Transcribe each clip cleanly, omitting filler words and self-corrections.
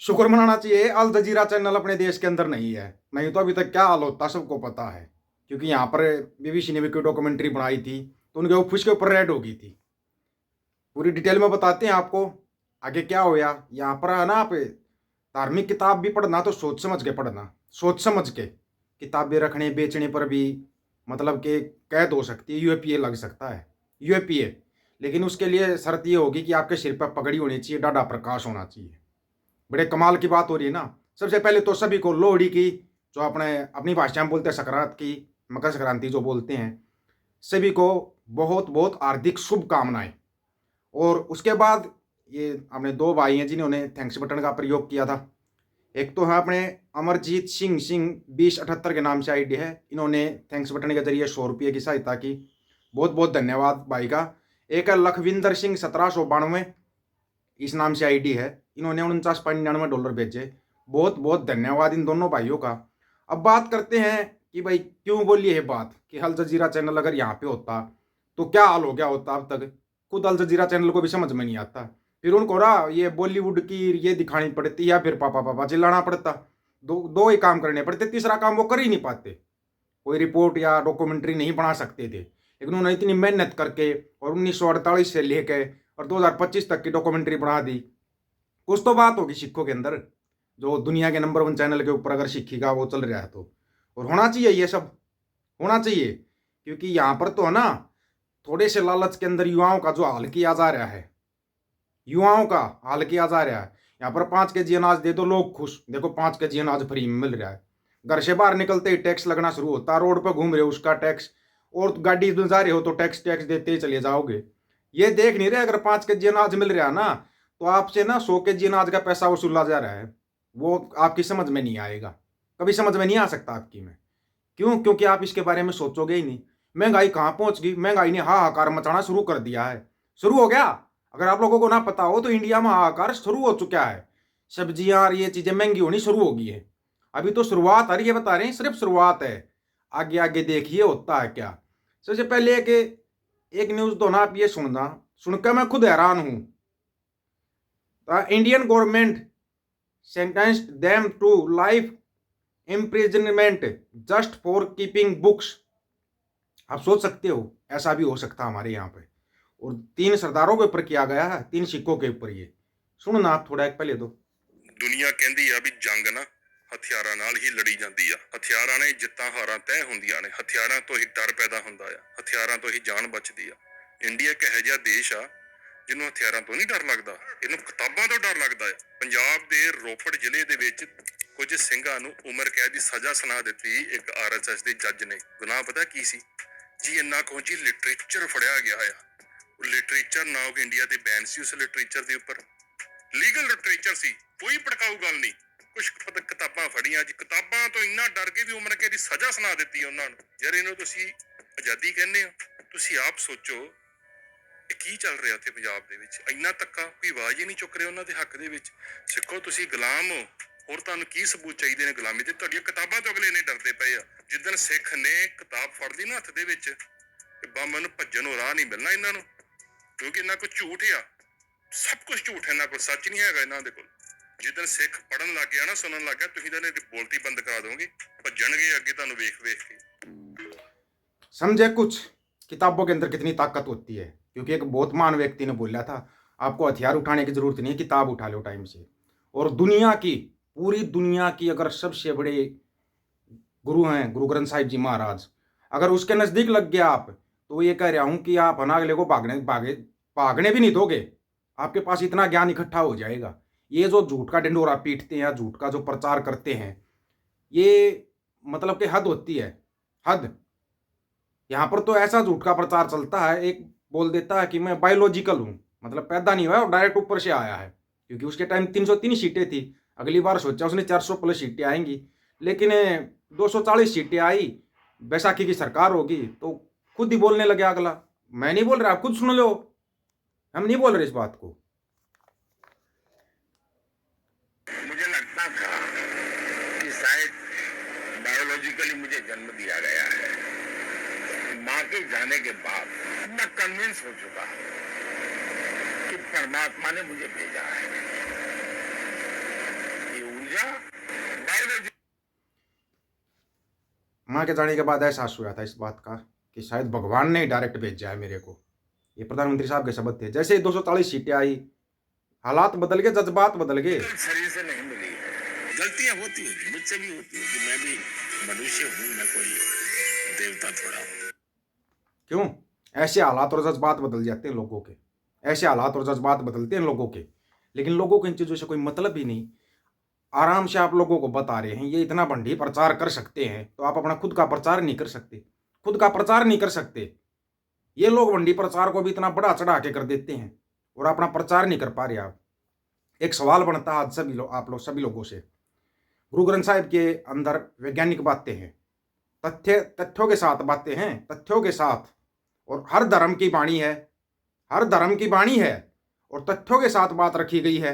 शुक्र मनाना चाहिए अल जजीरा चैनल अपने देश के अंदर नहीं है, नहीं तो अभी तक क्या हाल होता सबको पता है। क्योंकि यहाँ पर बीबीसी ने भी कोई डॉक्यूमेंट्री बनाई थी तो उनके ऑफिस के ऊपर रेड हो गई थी। पूरी डिटेल में बताते हैं आपको आगे क्या होया। यहाँ पर है ना, आप धार्मिक किताब भी पढ़ना तो सोच समझ के पढ़ना, सोच समझ के। किताबें रखने बेचने पर भी मतलब कि कैद हो सकती है, यूएपीए लग सकता है, यूएपीए। लेकिन उसके लिए शर्त ये होगी कि आपके सिर पर पगड़ी होनी चाहिए, डाढ़ा प्रकाश होना चाहिए। बड़े कमाल की बात हो रही है ना। सबसे पहले तो सभी को लोहड़ी की, जो अपने अपनी भाषा में बोलते हैं संक्रांत की, मकर संक्रांति जो बोलते हैं, सभी को बहुत बहुत हार्दिक शुभकामनाएं। और उसके बाद ये अपने दो भाई हैं जिन्होंने थैंक्स बटन का प्रयोग किया था। एक तो है अपने अमरजीत सिंह सिंह 2078 के नाम से आईडी है, इन्होंने थैंक्स बटन के जरिए 100 रुपये की सहायता की। बहुत बहुत धन्यवाद भाई का। एक है लखविंदर सिंह 1792, इस नाम से आईडी है, इन्होंने $49.99 भेजे। बहुत बहुत धन्यवाद इन दोनों भाइयों का। अब बात करते हैं कि भाई क्यों बोली है बात कि अल जजीरा चैनल अगर यहाँ पे होता तो क्या हाल हो गया होता अब तक। खुद अल जजीरा चैनल को भी समझ में नहीं आता, फिर उनको ना ये बॉलीवुड की ये दिखानी पड़ती या फिर पापा पापा चिल्लाना पड़ता। दो दो ही काम करने पड़ते, तीसरा काम वो कर ही नहीं पाते। कोई रिपोर्ट या डॉक्यूमेंट्री नहीं बना सकते थे, लेकिन उन्होंने इतनी मेहनत करके और 1948 से लेकर और 2025 तक की डॉक्यूमेंट्री बना दी। कुछ तो बात होगी सिखों के अंदर, जो दुनिया के नंबर 1 चैनल के ऊपर अगर सिक्खी का वो चल रहा है तो। और होना चाहिए, ये सब होना चाहिए। क्योंकि यहाँ पर तो है ना, थोड़े से लालच के अंदर युवाओं का जो हाल किया जा रहा है, युवाओं का हाल किया जा रहा है। यहाँ पर 5 kg अनाज दे दो लोग खुश, देखो 5 kg अनाज फ्री में मिल रहा है। घर से बाहर निकलते ही टैक्स लगना शुरू होता है, रोड पर घूम रहे हो उसका टैक्स, और गाड़ी में जा रहे हो तो टैक्स टैक्स देते ही चले जाओगे। ये देख नहीं रहे अगर 5 kg अनाज मिल रहा है ना, तो आपसे ना 100 kg अनाज का पैसा वसूला जा रहा है। वो आपकी समझ में नहीं आएगा, कभी समझ में नहीं आ सकता आपकी में। क्यों? क्योंकि आप इसके बारे में सोचोगे ही नहीं। महंगाई कहाँ पहुंच गई, महंगाई ने हाहाकार मचाना शुरू कर दिया है। शुरू हो गया। अगर आप लोगों को ना पता हो तो इंडिया में हाहाकार शुरू हो चुका है। सब्जियां और ये चीजें महंगी होनी शुरू हो गई है। अभी तो शुरुआत आ रही है, बता रहे हैं सिर्फ शुरुआत है। आगे आगे देखिए होता है क्या। सबसे पहले एक न्यूज तो ना आप ये सुनना, सुनकर मैं खुद हैरान हूं। Indian government sentenced them to life imprisonment just for keeping books। आप सोच सकते हो ऐसा भी हो सकता हमारे यहाँ पे। और 3 सरदारों के ऊपर किया गया है, 3 सिखों के ऊपर। ये सुनना आप थोड़ा एक पहले तो। ਦੁਨੀਆ ਕਹਿੰਦੀ ਆ ਵੀ ਜੰਗ ਨਾ ਹਥਿਆਰਾਂ ਨਾਲ ਹੀ ਲੜੀ ਜਾਂਦੀ ਆ। ਹਥਿਆਰਾਂ ਨੇ ਜਿੱਤਾਂ ਹਾਰਾਂ ਤੈਅ ਹੁੰਦੀਆਂ ਨੇ। ਹਥਿਆਰਾਂ ਤੋਂ ਹੀ ਡਰ ਪੈਦਾ ਹੁੰਦਾ ਆ, ਹਥਿਆਰਾਂ ਤੋਂ ਹੀ ਜਾਨ ਬਚਦੀ ਆ। ਇੰਡੀਆ ਇੱਕ ਇਹੋ ਜਿਹਾ ਦੇਸ਼ ਆ ਜਿਹਨੂੰ ਹਥਿਆਰਾਂ ਤੋਂ ਨਹੀਂ ਡਰ ਲੱਗਦਾ, ਇਹਨੂੰ ਕਿਤਾਬਾਂ ਤੋਂ ਡਰ ਲੱਗਦਾ ਆ। ਪੰਜਾਬ ਦੇ ਰੋਪੜ ਜ਼ਿਲ੍ਹੇ ਦੇ ਵਿੱਚ ਕੁਝ ਸਿੰਘਾਂ ਨੂੰ ਉਮਰ ਕੈਦ ਦੀ ਸਜ਼ਾ ਸੁਣਾ ਦਿੱਤੀ ਇੱਕ ਆਰਐਸਐਸ ਦੇ ਜੱਜ ਨੇ। ਗੁਨਾਹ ਪਤਾ ਕੀ ਸੀ ਜੀ? ਇੰਨਾ ਕੁ ਜੀ ਲਿਟਰੇਚਰ ਫੜਿਆ ਗਿਆ ਆ। ਉਹ ਲਿਟਰੇਚਰ ਨਾ ਹੋ ਕੇ ਇੰਡੀਆ ਦੇ ਬੈਨ ਸੀ ਉਸ ਲਿਟਰੇਚਰ ਦੇ ਉੱਪਰ। ਲੀਗਲ ਲਿਟਰੇਚਰ ਸੀ, ਕੋਈ ਭੜਕਾਊ ਗੱਲ ਨਹੀਂ। ਕੁਝ ਕਿਤਾਬਾਂ ਫੜੀਆਂ ਜੀ, ਕਿਤਾਬਾਂ ਤੋਂ ਇੰਨਾ ਡਰ ਕੇ ਵੀ ਉਮਰ ਕੈਦ ਦੀ ਸਜ਼ਾ ਸੁਣਾ ਦਿੱਤੀ ਉਹਨਾਂ ਨੂੰ। ਯਾਰ ਇਹਨੂੰ ਤੁਸੀਂ ਆਜ਼ਾਦੀ ਕਹਿੰਦੇ ਹੋ? ਤੁਸੀਂ ਆਪ ਸੋਚੋ ਇਹ ਕੀ ਚੱਲ ਰਿਹਾ ਉੱਥੇ ਪੰਜਾਬ ਦੇ ਵਿੱਚ। ਇੰਨਾ ਧੱਕਾ, ਕੋਈ ਆਵਾਜ਼ ਹੀ ਨਹੀਂ ਚੁੱਕ ਰਿਹਾ ਉਹਨਾਂ ਦੇ ਹੱਕ ਦੇ ਵਿੱਚ। ਸਿੱਖੋ ਤੁਸੀਂ ਗੁਲਾਮ ਹੋ, ਹੋਰ ਤੁਹਾਨੂੰ ਕੀ ਸਬੂਤ ਚਾਹੀਦੇ ਨੇ ਗੁਲਾਮੀ ਦੇ? ਤੁਹਾਡੀਆਂ ਕਿਤਾਬਾਂ ਤੋਂ ਅਗਲੇ ਨੇ ਡਰਦੇ ਪਏ ਆ। ਜਿੱਦਣ ਸਿੱਖ ਨੇ ਕਿਤਾਬ ਫੜ ਲਈ ਨਾ ਹੱਥ ਦੇ ਵਿੱਚ, ਬੰਮ ਨੂੰ ਭੱਜਣ ਨੂੰ ਰਾਹ ਨਹੀਂ ਮਿਲਣਾ ਇਹਨਾਂ ਨੂੰ। ਕਿਉਂਕਿ ਇਹਨਾਂ ਕੋਲ ਝੂਠ ਆ, ਸਭ ਕੁਝ ਝੂਠ ਹੈ ਇਹਨਾਂ ਕੋਲ, ਸੱਚ ਨਹੀਂ ਹੈਗਾ ਇਹਨਾਂ ਦੇ ਕੋਲ। ਜਿੱਦਣ ਸਿੱਖ ਪੜਨ ਲੱਗ ਗਿਆ ਨਾ, ਸੁਣਨ ਲੱਗ ਗਿਆ, ਤੁਸੀਂ ਤਾਂ ਇਹਨੇ ਬੋਲਤੀ ਬੰਦ ਕਰਾ ਦੋਗੇ, ਭੱਜਣਗੇ ਅੱਗੇ ਤੁਹਾਨੂੰ ਵੇਖ ਵੇਖ ਕੇ। समझे कुछ किताबों के अंदर कितनी ताकत होती है। क्योंकि एक बहुत महान व्यक्ति ने बोला था, आपको हथियार उठाने की जरूरत नहीं है, किताब उठा लो टाइम से। और दुनिया की, पूरी दुनिया की अगर सबसे बड़े गुरु हैं गुरु ग्रंथ साहिब जी महाराज, अगर उसके नजदीक लग गया आप, तो ये कह रहा हूं कि आप है ना अगले को भागने भी नहीं दोगे। आपके पास इतना ज्ञान इकट्ठा हो जाएगा। ये जो झूठ का ढिंडोरा पीटते हैं या झूठ का जो प्रचार करते हैं, ये मतलब कि हद होती है, हद। यहाँ पर तो ऐसा झूठ का प्रचार चलता है, एक बोल देता है कि मैं बायोलॉजिकल हूँ, मतलब पैदा नहीं हुआ है और डायरेक्ट ऊपर से आया है। क्योंकि उसके टाइम 303 सीटें थी, अगली बार सोचा उसने 400 प्लस सीटें आएंगी, लेकिन 240 सीटें आई। बैसाखी की सरकार होगी तो खुद ही बोलने लगे अगला। मैं नहीं बोल रहा, आप खुद सुन लो, हम नहीं बोल रहे इस बात को। मुझे लगता था कि शायद बायोलॉजिकली मुझे जन्म दिया गया है। माँ के जाने के बाद मैं कन्विंस हो चुका हूँ कि परमात्मा ने मुझे भेजा है। वहाँ के जाने के बाद एहसास हुआ था इस बात का कि शायद भगवान ने डायरेक्ट भेजा है मेरे को। ये प्रधानमंत्री साहब के शब्द थे। जैसे 240 सीटें आई, हालात बदल गए, जज्बात बदल गए। शरीर से नहीं मिली है। गलतियां होती होगी, मुझसे भी होती होगी, मैं भी मनुष्य हूँ, मैं कोई देवता थोड़ा हूँ। क्यों? ऐसे हालात और जज्बात बदल जाते हैं लोगों के, ऐसे हालात और जज्बात बदलते हैं लोगों के, लेकिन लोगों को इन चीज़ों से कोई मतलब ही नहीं। आराम से आप लोगों को बता रहे हैं, ये इतना भंडी प्रचार कर सकते हैं, तो आप अपना खुद का प्रचार नहीं कर सकते, खुद का प्रचार नहीं कर सकते। ये लोग भंडी प्रचार को भी इतना बड़ा चढ़ा के कर देते हैं और अपना प्रचार नहीं कर पा रहे आप। एक सवाल बनता है आज सभी लोगों से। गुरु ग्रंथ साहिब के अंदर वैज्ञानिक बातें हैं, तथ्यों के साथ बातें हैं, तथ्यों के साथ, और हर धर्म की वाणी है, हर धर्म की वाणी है और तथ्यों के साथ बात रखी गई है।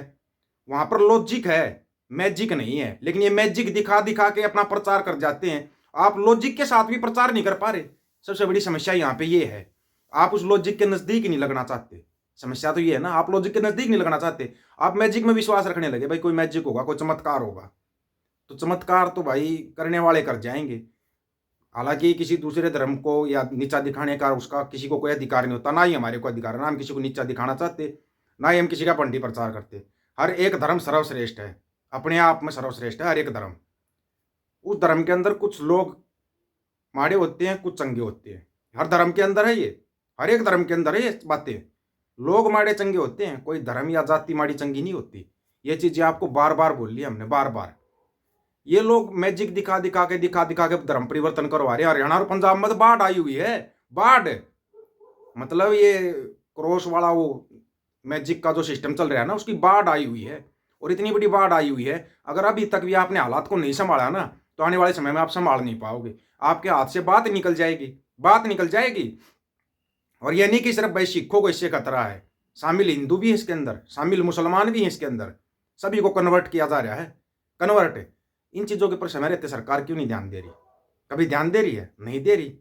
वहां पर लॉजिक है, मैजिक नहीं है। लेकिन ये मैजिक दिखा दिखा के अपना प्रचार कर जाते हैं। आप लॉजिक के साथ भी प्रचार नहीं कर पा रहे। सबसे बड़ी समस्या यहाँ पे ये है, आप उस लॉजिक के नजदीक नहीं लगना चाहते। समस्या तो ये है ना, आप लॉजिक के नजदीक नहीं लगना चाहते, आप मैजिक में विश्वास रखने लगे। भाई कोई मैजिक होगा, कोई चमत्कार होगा, तो चमत्कार तो भाई करने वाले कर जाएंगे। हालांकि किसी दूसरे धर्म को या नीचा दिखाने का उसका किसी को कोई अधिकार नहीं होता, ना ही हमारे को अधिकार है, ना हम किसी को नीचा दिखाना चाहते, ना ही हम किसी का पंडी प्रचार करते। हर एक धर्म सर्वश्रेष्ठ है, अपने आप में सर्वश्रेष्ठ है हर एक धर्म। उस धर्म के अंदर कुछ लोग माड़े होते हैं, कुछ चंगे होते हैं। हर धर्म के अंदर है ये, हर एक धर्म के अंदर है ये बातें। लोग माड़े चंगे होते हैं, कोई धर्म या जाति माड़ी चंगी नहीं होती। ये चीजें आपको बार बार बोल ली हमने, बार बार। ये लोग मैजिक दिखा दिखा के धर्म परिवर्तन करवा रहे हैं। हरियाणा और पंजाब में तो बाढ़ आई हुई है, बाढ़। मतलब ये क्रॉस वाला वो मैजिक का जो सिस्टम चल रहा है ना, उसकी बाढ़ आई हुई है। और इतनी बड़ी बाढ़ आई हुई है, अगर अभी तक भी आपने हालात को नहीं संभाला ना, तो आने वाले समय में आप संभाल नहीं पाओगे। आपके हाथ से बात निकल जाएगी, बात निकल जाएगी। और यह नहीं कि सिर्फ भाई सिखों को इससे खतरा है, शामिल हिंदू भी है इसके अंदर, शामिल मुसलमान भी हैं इसके अंदर। सभी को कन्वर्ट किया जा रहा है, कन्वर्ट। इन चीजों के ऊपर समय रहते सरकार क्यों नहीं ध्यान दे रही? कभी ध्यान दे रही है? नहीं दे रही।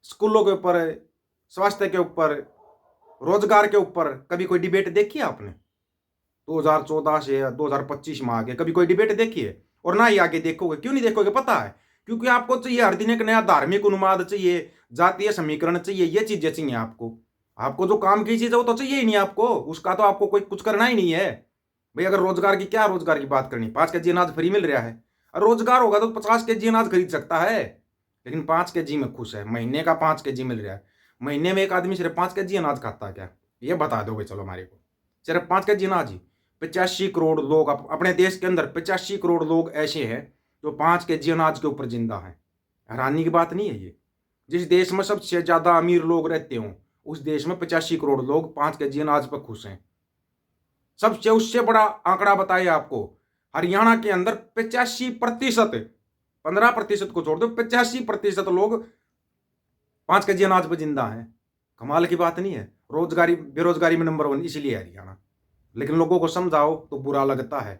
स्कूलों के ऊपर, स्वास्थ्य के ऊपर, रोजगार के ऊपर कभी कोई डिबेट देखी है आपने? 2014 से 2025 में आगे कभी कोई डिबेट देखी है? और ना ही आगे देखोगे। क्यों नहीं देखोगे? पता है, क्योंकि आपको चाहिए हर दिन एक नया धार्मिक उन्माद चाहिए, जातीय समीकरण चाहिए, ये चीजें चाहिए आपको। आपको जो काम की चीज है वो तो चाहिए ही नहीं आपको, उसका तो आपको कोई कुछ करना ही नहीं है। भाई अगर रोजगार की, क्या रोजगार की बात करनी? 5 kg अनाज फ्री मिल रहा है, और रोजगार होगा तो 50 kg अनाज खरीद सकता है। लेकिन 5 kg में खुश है, महीने का 5 kg मिल रहा है। महीने में एक आदमी सिर्फ 5 kg अनाज खाता है क्या? ये बता दोगे चलो हमारे को? सिर्फ 5 kg अनाज ही? 85 करोड़ लोग अपने देश के अंदर, 85 करोड़ लोग ऐसे हैं जो 5 kg अनाज के ऊपर जिंदा है। हैरानी की बात नहीं है ये? जिस देश में सबसे ज्यादा अमीर लोग रहते हों, उस देश में 85 करोड़ लोग 5 kg अनाज पर खुश हैं। सबसे उससे बड़ा आंकड़ा बताइए आपको, हरियाणा के अंदर 85%, 15% को छोड़ दो, 85% लोग 5 kg अनाज पर जिंदा हैं। कमाल की बात नहीं है? रोजगारी, बेरोजगारी में नंबर 1 इसलिए हरियाणा। लेकिन लोगों को समझाओ तो बुरा लगता है।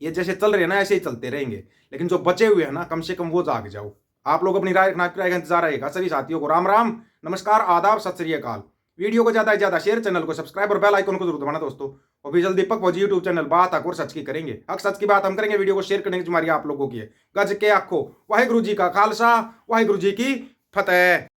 ये जैसे चल रहे हैं ना, ऐसे ही चलते रहेंगे। लेकिन जो बचे हुए हैं ना, कम से कम वो जाग जाओ। आप लोग अपनी राय रखना का इंतजार रहेगा। सभी साथियों को राम राम, नमस्कार, आदाब, सत श्री अकाल। वीडियो को ज्यादा से ज्यादा शेयर, चैनल को सब्सक्राइब और बेल आइकन को जरूर दबाना दोस्तों। और भी जल्दी दीपक फौजी यूट्यूब चैनल बात हक और सच की करेंगे। हक सच की बात हम करेंगे। वीडियो को शेयर करने की जिम्मेदारी आप लोगों की है। गज के आखो वाहिगुरु जी का खालसा, वाहिगुरु जी की फतेह।